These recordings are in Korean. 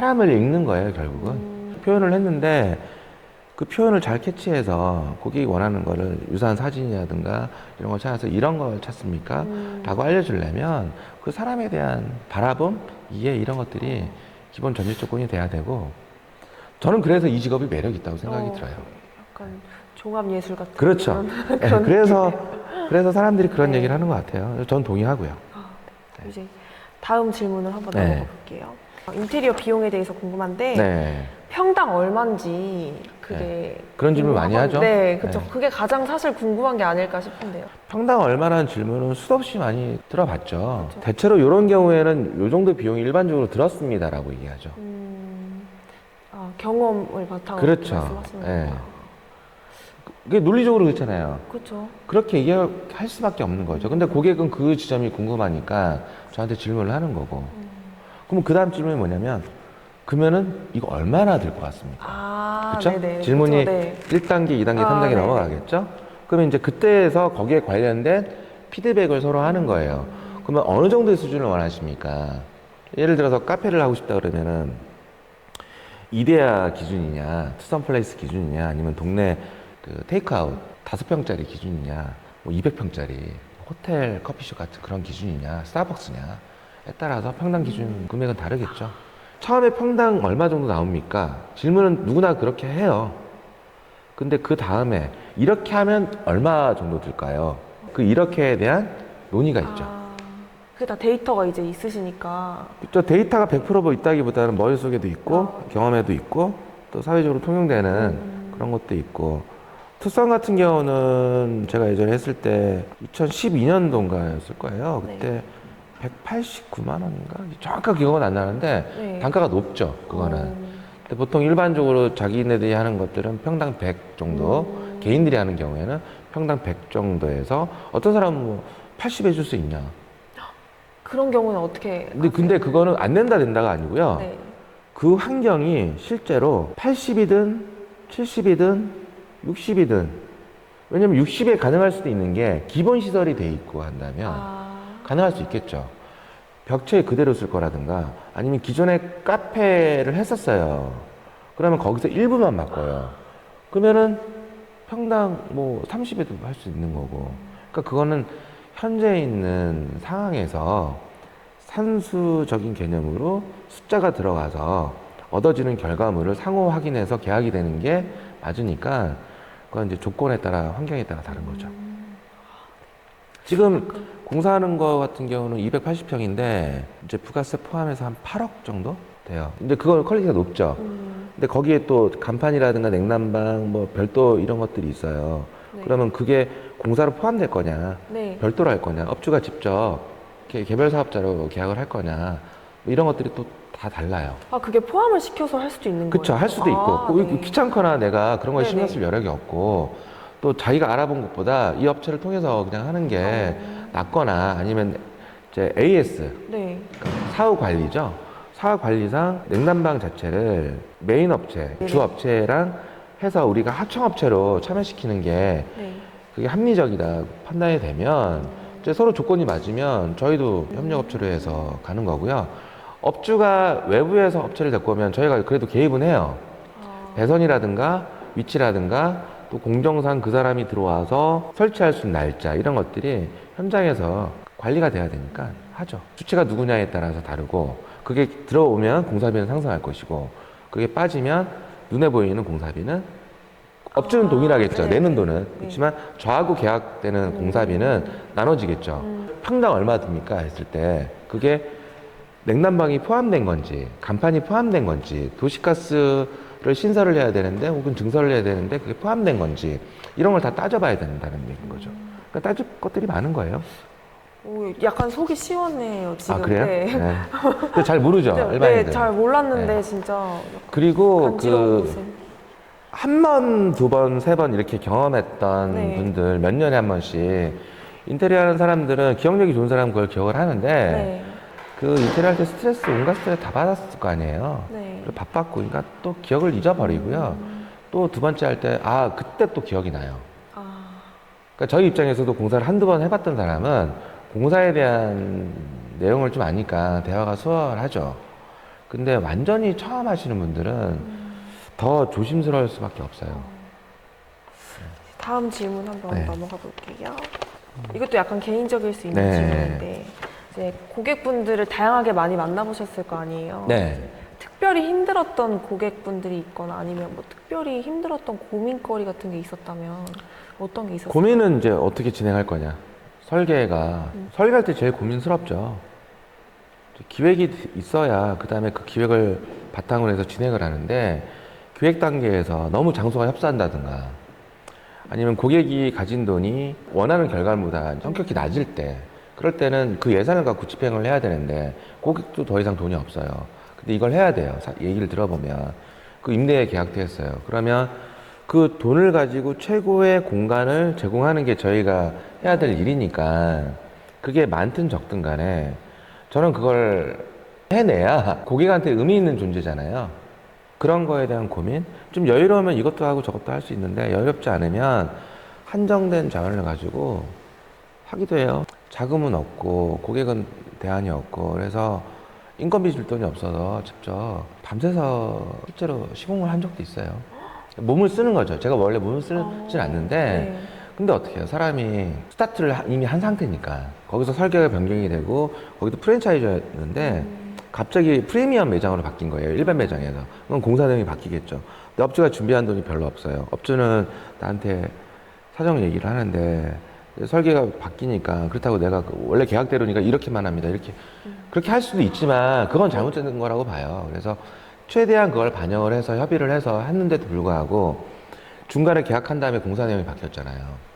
사람을 읽는 거예요, 결국은. 표현을 했는데 그 표현을 잘 캐치해서 고객이 원하는 거를 유사한 사진이라든가 이런 걸 찾아서 이런 걸 찾습니까? 라고 알려주려면 그 사람에 대한 바라봄, 이해 이런 것들이 기본 전제 조건이 돼야 되고 저는 그래서 이 직업이 매력 있다고 생각이 들어요. 약간 종합예술 같은 그렇죠. 그런, 네, 그런 그래서 사람들이 그런 네. 얘기를 하는 것 같아요. 전 동의하고요. 네. 이제 다음 질문을 한번 네. 넘어가 볼게요. 인테리어 비용에 대해서 궁금한데 네. 평당 얼마인지 그게 네. 그런 질문 많이 하죠? 네, 그렇죠. 네. 그게 가장 사실 궁금한 게 아닐까 싶은데요. 평당 얼마라는 질문은 수없이 많이 들어봤죠. 그렇죠. 대체로 이런 경우에는 이 정도 비용이 일반적으로 들었습니다라고 얘기하죠. 경험을 바탕으로 그렇죠. 말씀하시는 네. 거예요. 그게 논리적으로 그렇잖아요. 그렇죠. 그렇게 얘기할 수밖에 없는 거죠. 근데 고객은 그 지점이 궁금하니까 저한테 질문을 하는 거고. 그럼 그 다음 질문이 뭐냐면, 그러면은 이거 얼마나 들 것 같습니까? 그렇죠? 네네. 질문이 그쵸, 네. 1단계, 2단계, 3단계 네네. 넘어가겠죠? 그러면 이제 그때에서 거기에 관련된 피드백을 서로 하는 거예요. 그러면 어느 정도의 수준을 원하십니까? 예를 들어서 카페를 하고 싶다 그러면은 이데아 기준이냐, 투썸플레이스 기준이냐, 아니면 동네 그 테이크아웃 5평짜리 기준이냐, 뭐 200평짜리 호텔 커피숍 같은 그런 기준이냐, 스타벅스냐에 따라서 평당 기준 금액은 다르겠죠. 처음에 평당 얼마 정도 나옵니까? 질문은 누구나 그렇게 해요. 근데 그 다음에 이렇게 하면 얼마 정도 들까요? 그 이렇게에 대한 논의가 있죠. 그게 다 데이터가 이제 있으시니까. 저 데이터가 100% 있다기보다는 머릿속에도 있고 경험에도 있고 또 사회적으로 통용되는 그런 것도 있고 투썸 같은 경우는 제가 예전에 했을 때 2012년도인가였을 거예요. 그때 189만 원인가? 정확하게 기억은 안 나는데 네. 단가가 높죠. 그거는. 근데 보통 일반적으로 자기네들이 하는 것들은 평당 100 정도, 개인들이 하는 경우에는 평당 100 정도에서 어떤 사람은 뭐 80 해줄 수 있냐. 그런 경우는 어떻게? 근데 그거는 안 된다 된다가 아니고요. 네. 그 환경이 실제로 80이든 70이든 60이든 왜냐면 60에 가능할 수도 있는 게 기본 시설이 돼 있고 한다면 가능할 수 있겠죠. 벽체 그대로 쓸 거라든가 아니면 기존에 카페를 했었어요. 그러면 거기서 일부만 바꿔요. 그러면은 평당 뭐 30에도 할 수 있는 거고. 그러니까 그거는 현재 있는 상황에서 산수적인 개념으로 숫자가 들어가서 얻어지는 결과물을 상호 확인해서 계약이 되는 게 맞으니까 그건 이제 조건에 따라 환경에 따라 다른 거죠. 지금 공사하는 거 같은 경우는 280평인데 이제 부가세 포함해서 한 8억 정도 돼요. 근데 그건 퀄리티가 높죠. 근데 거기에 또 간판이라든가 냉난방 뭐 별도 이런 것들이 있어요. 네. 그러면 그게 공사로 포함될 거냐, 네. 별도로 할 거냐, 업주가 직접 개별 사업자로 계약을 할 거냐 뭐 이런 것들이 또 다 달라요. 그게 포함을 시켜서 할 수도 있는 그쵸, 거예요? 할 수도 있고 네. 귀찮거나 내가 그런 거에 신경 네네. 쓸 여력이 없고 또 자기가 알아본 것보다 이 업체를 통해서 그냥 하는 게 낫거나 아니면 이제 AS 네. 사후 관리죠. 사후 관리상 냉난방 자체를 메인 업체, 주 업체랑 해서 우리가 하청업체로 참여시키는 게 네. 그게 합리적이다 판단이 되면 이제 서로 조건이 맞으면 저희도 협력업체로 해서 가는 거고요. 업주가 외부에서 업체를 데리고 오면 저희가 그래도 개입은 해요. 배선이라든가 위치라든가 또 공정상 그 사람이 들어와서 설치할 수 있는 날짜 이런 것들이 현장에서 관리가 돼야 되니까 하죠. 주체가 누구냐에 따라서 다르고 그게 들어오면 공사비는 상승할 것이고 그게 빠지면 눈에 보이는 공사비는 업주는 동일하겠죠. 네. 내는 돈은. 그렇지만 저하고 계약되는 공사비는 나눠지겠죠. 평당 얼마 듭니까? 했을 때 그게 냉난방이 포함된 건지 간판이 포함된 건지 도시가스를 신설을 해야 되는데 혹은 증설을 해야 되는데 그게 포함된 건지 이런 걸 다 따져봐야 된다는 얘기인 거죠. 그러니까 따질 것들이 많은 거예요. 약간 속이 시원해요 지금. 그래요? 네. 네. 근데 잘 모르죠. 네, 일반인들. 잘 몰랐는데 네. 진짜 그리고 간지러운 곳에. 한 번, 두 번, 세 번 이렇게 경험했던 네. 분들 몇 년에 한 번씩 인테리어 하는 사람들은 기억력이 좋은 사람은 그걸 기억을 하는데 네. 그 인테리어 할 때 스트레스, 온갖 스트레스 다 받았을 거 아니에요. 네. 그리고 바빴고, 그러니까 또 기억을 잊어버리고요. 또 두 번째 할 때, 그때 또 기억이 나요. 그러니까 저희 입장에서도 공사를 한두 번 해봤던 사람은 공사에 대한 내용을 좀 아니까 대화가 수월하죠. 근데 완전히 처음 하시는 분들은 더 조심스러울 수밖에 없어요. 다음 질문 한번 네. 넘어가 볼게요. 이것도 약간 개인적일 수 있는 네. 질문인데 이제 고객분들을 다양하게 많이 만나보셨을 거 아니에요. 네. 특별히 힘들었던 고객분들이 있거나 아니면 뭐 특별히 힘들었던 고민거리 같은 게 있었다면 어떤 게 있었어요? 고민은 이제 어떻게 진행할 거냐. 설계할 때 제일 고민스럽죠. 기획이 있어야 그 다음에 그 기획을 바탕으로 해서 진행을 하는데 기획 단계에서 너무 장소가 협소한다든가 아니면 고객이 가진 돈이 원하는 결과물보다 성격이 낮을 때 그럴 때는 그 예산을 갖고 집행을 해야 되는데 고객도 더 이상 돈이 없어요. 근데 이걸 해야 돼요. 얘기를 들어보면 그 임대 계약도 했어요. 그러면 그 돈을 가지고 최고의 공간을 제공하는 게 저희가 해야 될 일이니까 그게 많든 적든 간에 저는 그걸 해내야 고객한테 의미 있는 존재잖아요. 그런 거에 대한 고민? 좀 여유로우면 이것도 하고 저것도 할 수 있는데 여유롭지 않으면 한정된 자원을 가지고 하기도 해요. 자금은 없고 고객은 대안이 없고 그래서 인건비 줄 돈이 없어서 직접 밤새서 실제로 시공을 한 적도 있어요. 몸을 쓰는 거죠. 제가 원래 몸을 쓰진 않는데 네. 근데 어떻게 해요? 사람이 스타트를 이미 한 상태니까 거기서 설계가 변경이 되고 거기도 프랜차이즈였는데 갑자기 프리미엄 매장으로 바뀐 거예요. 일반 매장에서. 그럼 공사 내용이 바뀌겠죠. 근데 업주가 준비한 돈이 별로 없어요. 업주는 나한테 사정 얘기를 하는데 설계가 바뀌니까 그렇다고 내가 원래 계약대로니까 이렇게만 합니다. 이렇게 그렇게 할 수도 있지만 그건 잘못된 거라고 봐요. 그래서 최대한 그걸 반영을 해서 협의를 해서 했는데도 불구하고 중간에 계약한 다음에 공사 내용이 바뀌었잖아요.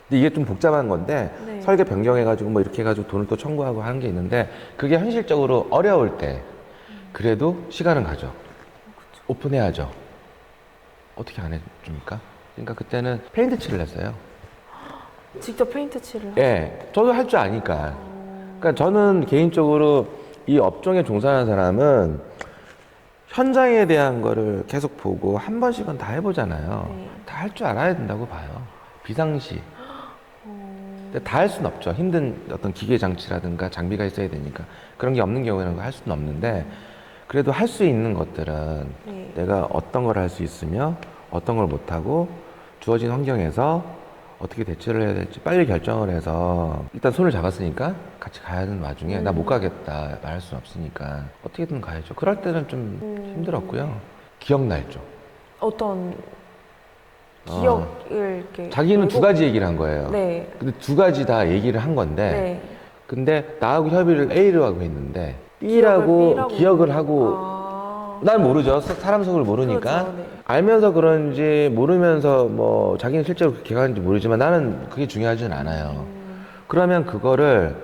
근데 이게 좀 복잡한 건데 네. 설계 변경해가지고 뭐 이렇게 해가지고 돈을 또 청구하고 하는 게 있는데 그게 현실적으로 어려울 때 그래도 시간은 가죠. 오픈해야죠. 어떻게 안 해줍니까? 그러니까 그때는 페인트 칠을 했어요. 직접 페인트 칠을 예, 저도 할 줄 아니까. 그러니까 저는 개인적으로 이 업종에 종사하는 사람은 현장에 대한 거를 계속 보고 한 번씩은 다 해보잖아요. 네. 다 할 줄 알아야 된다고 봐요. 비상시. 근데 다 할 수는 없죠. 힘든 어떤 기계 장치라든가 장비가 있어야 되니까. 그런 게 없는 경우에는 할 수는 없는데, 그래도 할 수 있는 것들은 네. 내가 어떤 걸 할 수 있으며 어떤 걸 못하고 주어진 환경에서 어떻게 대처를 해야 될지 빨리 결정을 해서 일단 손을 잡았으니까 같이 가야 하는 와중에 나 못 가겠다 말할 수는 없으니까 어떻게든 가야죠. 그럴 때는 좀 힘들었고요. 기억날 죠. 어떤 기억을 이렇게 자기는 두 외국- 가지 얘기를 한 거예요. 네. 근데 두 가지 다 얘기를 한 건데 네. 근데 나하고 협의를 A로 하고 했는데 B라고 기억을 하고 아. 난 모르죠. 사람 속을 모르니까. 그렇죠, 네. 알면서 그런지 모르면서 뭐 자기는 실제로 그렇게 가는지 모르지만 나는 그게 중요하진 않아요. 그러면 그거를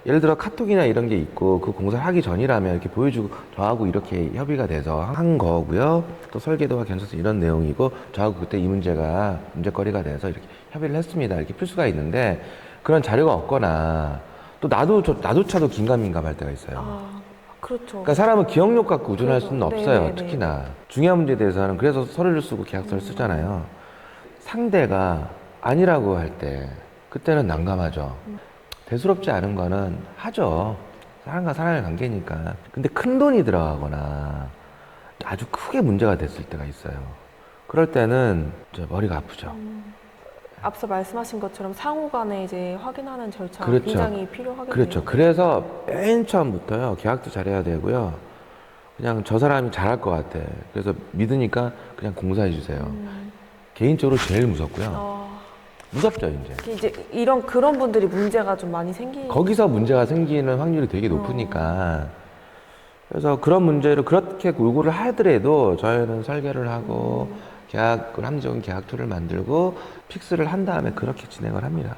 예를 들어 카톡이나 이런 게 있고 그 공사를 하기 전이라면 이렇게 보여주고 저하고 이렇게 협의가 돼서 한 거고요. 또 설계도가 괜찮아서 이런 내용이고 저하고 그때 이 문제가 문제거리가 돼서 이렇게 협의를 했습니다. 이렇게 필수가 있는데 그런 자료가 없거나 또 나조차도 긴가민가할 때가 있어요. 아, 그렇죠. 그러니까 사람은 기억력 갖고 의존할 그래서, 수는 없어요. 네네네. 특히나 중요한 문제에 대해서는 그래서 서류를 쓰고 계약서를 쓰잖아요. 상대가 아니라고 할 때 그때는 난감하죠. 대수롭지 않은 거는 하죠. 사람과 사람의 관계니까. 근데 큰 돈이 들어가거나 아주 크게 문제가 됐을 때가 있어요. 그럴 때는 이제 머리가 아프죠. 앞서 말씀하신 것처럼 상호간에 이제 확인하는 절차가 그렇죠. 굉장히 필요하겠네요. 그렇죠. 그래서 맨 처음부터요. 계약도 잘해야 되고요. 그냥 저 사람이 잘할 것 같아. 그래서 믿으니까 그냥 공사해 주세요. 개인적으로 제일 무섭고요. 아, 무섭죠, 이제. 이제 그런 분들이 문제가 좀 많이 생기. 거기서 문제가 생기는 확률이 되게 높으니까. 그래서 그런 문제를 그렇게 요구를 하더라도 저희는 설계를 하고 계약을 합리적인 계약 툴을 만들고 픽스를 한 다음에 그렇게 진행을 합니다.